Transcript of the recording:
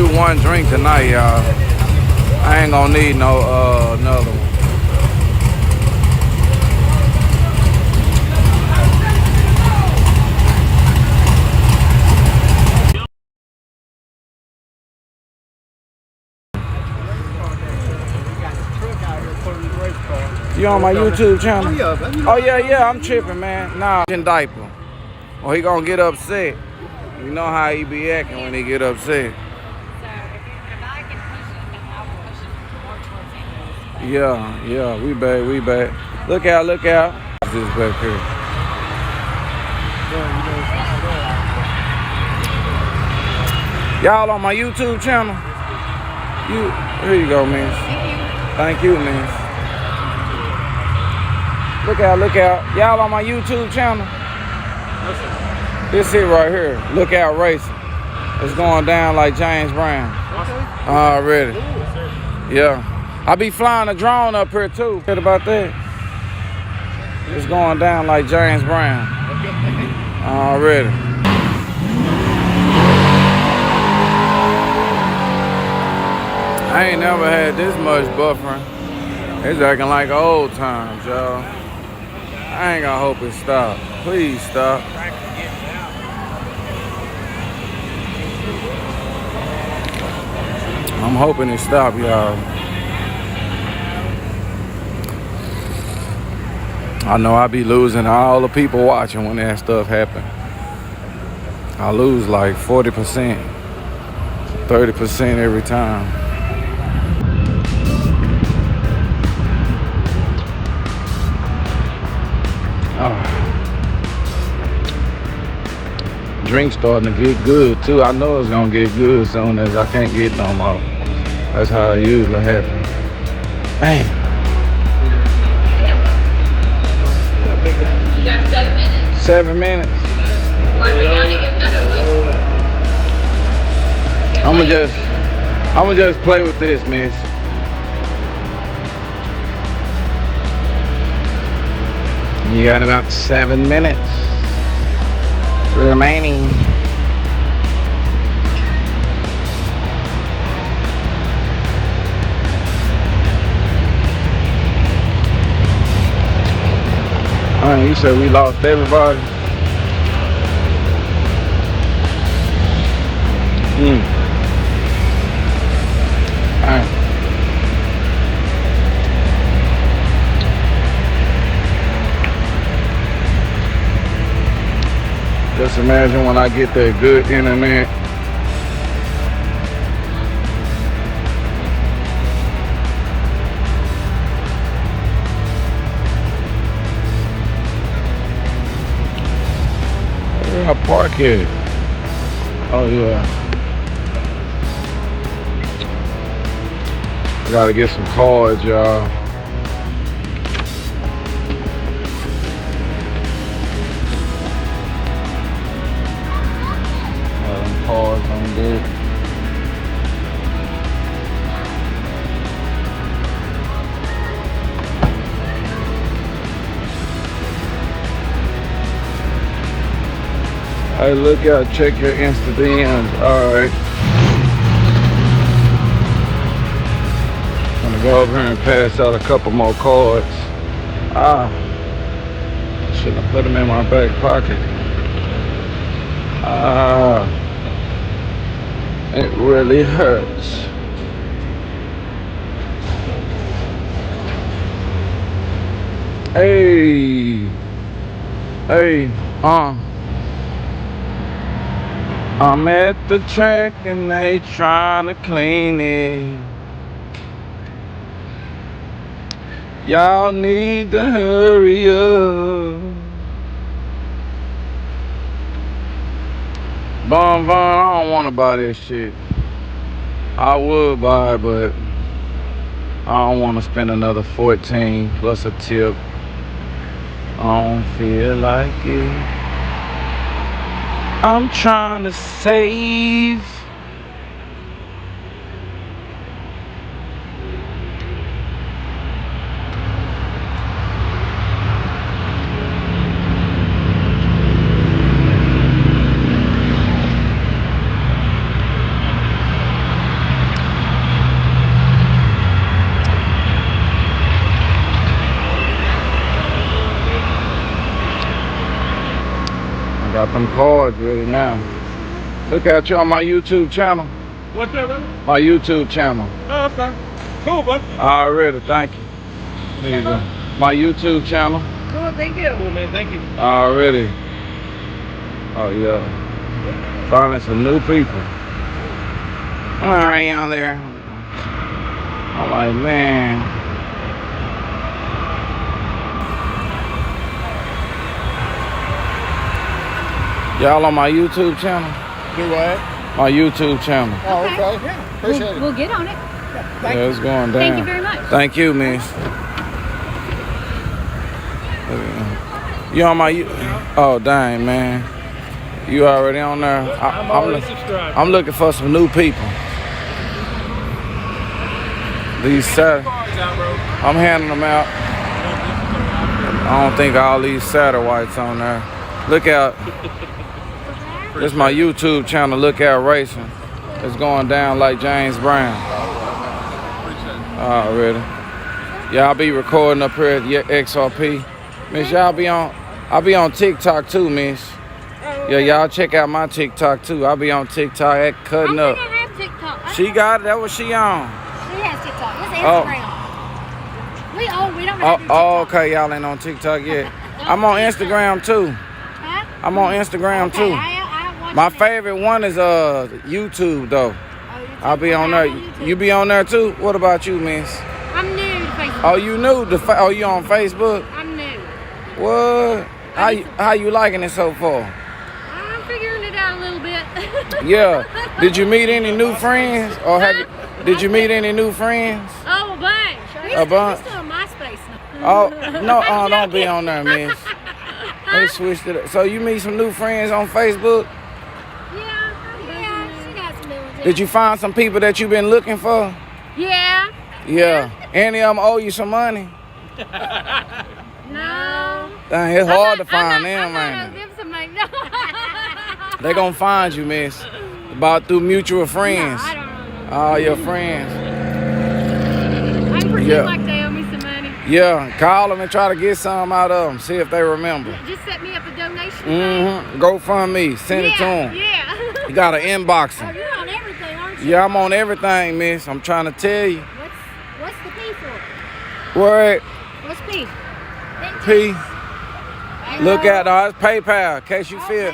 do one drink tonight, y'all. I ain't gonna need no another one. You on my YouTube channel? Oh yeah, I'm tripping, man. Nah, in diaper. Or he gonna get upset. You know how he be acting when he get upset. Yeah, we back. Look out. This back here. Y'all on my YouTube channel? Here you go, miss. Thank you, miss. Look out. Y'all on my YouTube channel? This here right here. Look out racing. It's going down like James Brown. Already. Yeah. I be flying a drone up here too. What about that? It's going down like James Brown. Already. I ain't never had this much buffering. It's acting like old times, y'all. I ain't gonna hope it stop. Please stop. I'm hoping it stop, y'all. I know I be losing all the people watching when that stuff happen. I lose like 40%, 30% every time. Drink starting to get good too. I know it's gonna get good as soon as I can't get no more. That's how it usually happens. Man. You got 7 minutes. 7 minutes. I'ma just play with this, miss. You got about 7 minutes remaining. You said we lost everybody. Alright. Just imagine when I get that good internet. Where I park here? Oh yeah. Gotta get some cards, y'all. Cards on deck. Hey, look out, check your Insta DMs. Alright. I'm gonna go over here and pass out a couple more cards. Shouldn't have put them in my back pocket. It really hurts. Hey, I'm at the track and they trying to clean it. Y'all need to hurry up. Bon, I don't want to buy this shit. I would buy it, but I don't want to spend another 14 plus a tip. I don't feel like it. I'm trying to save. Got them cards ready now. Look at you on my YouTube channel. What's that, brother? My YouTube channel. Oh, okay. Cool, bud. Already, thank you. There you go. My YouTube channel. Cool, thank you. Cool, man. Thank you. Already. Oh yeah. Finding some new people. Alright, on there. I'm like, man. Y'all on my YouTube channel? Do what? My YouTube channel. Oh, Okay. okay. Yeah, appreciate it. We'll get on it. Yeah, it's going down. Thank you very much. Thank you, miss. You on my oh dang, man. You already on there? I'm already subscribed. I'm looking for some new people. These I'm handing them out. I don't think all these Saturdays on there. Look out. This is my YouTube channel, Look Out Racing. It's going down like James Brown. Already. Y'all be recording up here at XRP. Miss, y'all be on, I'll be on TikTok too, miss. Yeah, y'all check out my TikTok too. I'll be on TikTok at cutting up. I have TikTok. She got it, that was she on. She has TikTok. It's Oh. Instagram. We don't have to do Oh, TikTok. okay, y'all ain't on TikTok yet. I'm on Instagram too. Huh? I'm on Instagram Okay, too. I watch My it. favorite one is YouTube though. Oh, YouTube. I'll be on Okay, there. I'm YouTube. You be on there too? What about you, miss? I'm new to Facebook. Oh, you new? Oh, you on Facebook? I'm new. What? How you liking it so far? I'm figuring it out a little bit. Yeah. Did you meet any new friends, or did you meet any new friends? Oh, a bunch. A bunch? We still on MySpace now. Oh no! Oh, don't be on there, miss. They switched it up. So you meet some new friends on Facebook? Yeah, she got some new ones. Did you find some people that you've been looking for? Yeah. Yeah. Any of them owe you some money? No. Dang, it's hard to find them, I'm man. not give some money. No. They gonna find you, miss. About through mutual friends. No, I don't know. All your friends. I pretend Yeah. like they owe me some money. Yeah, call them and try to get some out of them. See if they remember. Just set me up a donation. GoFundMe. Send it to them. Yeah. You gotta inbox Oh, them. you're on everything, aren't you? Yeah, I'm on everything, miss. I'm trying to tell you. What's the P for? What? What's P? P. Look at it's PayPal. In case you feel.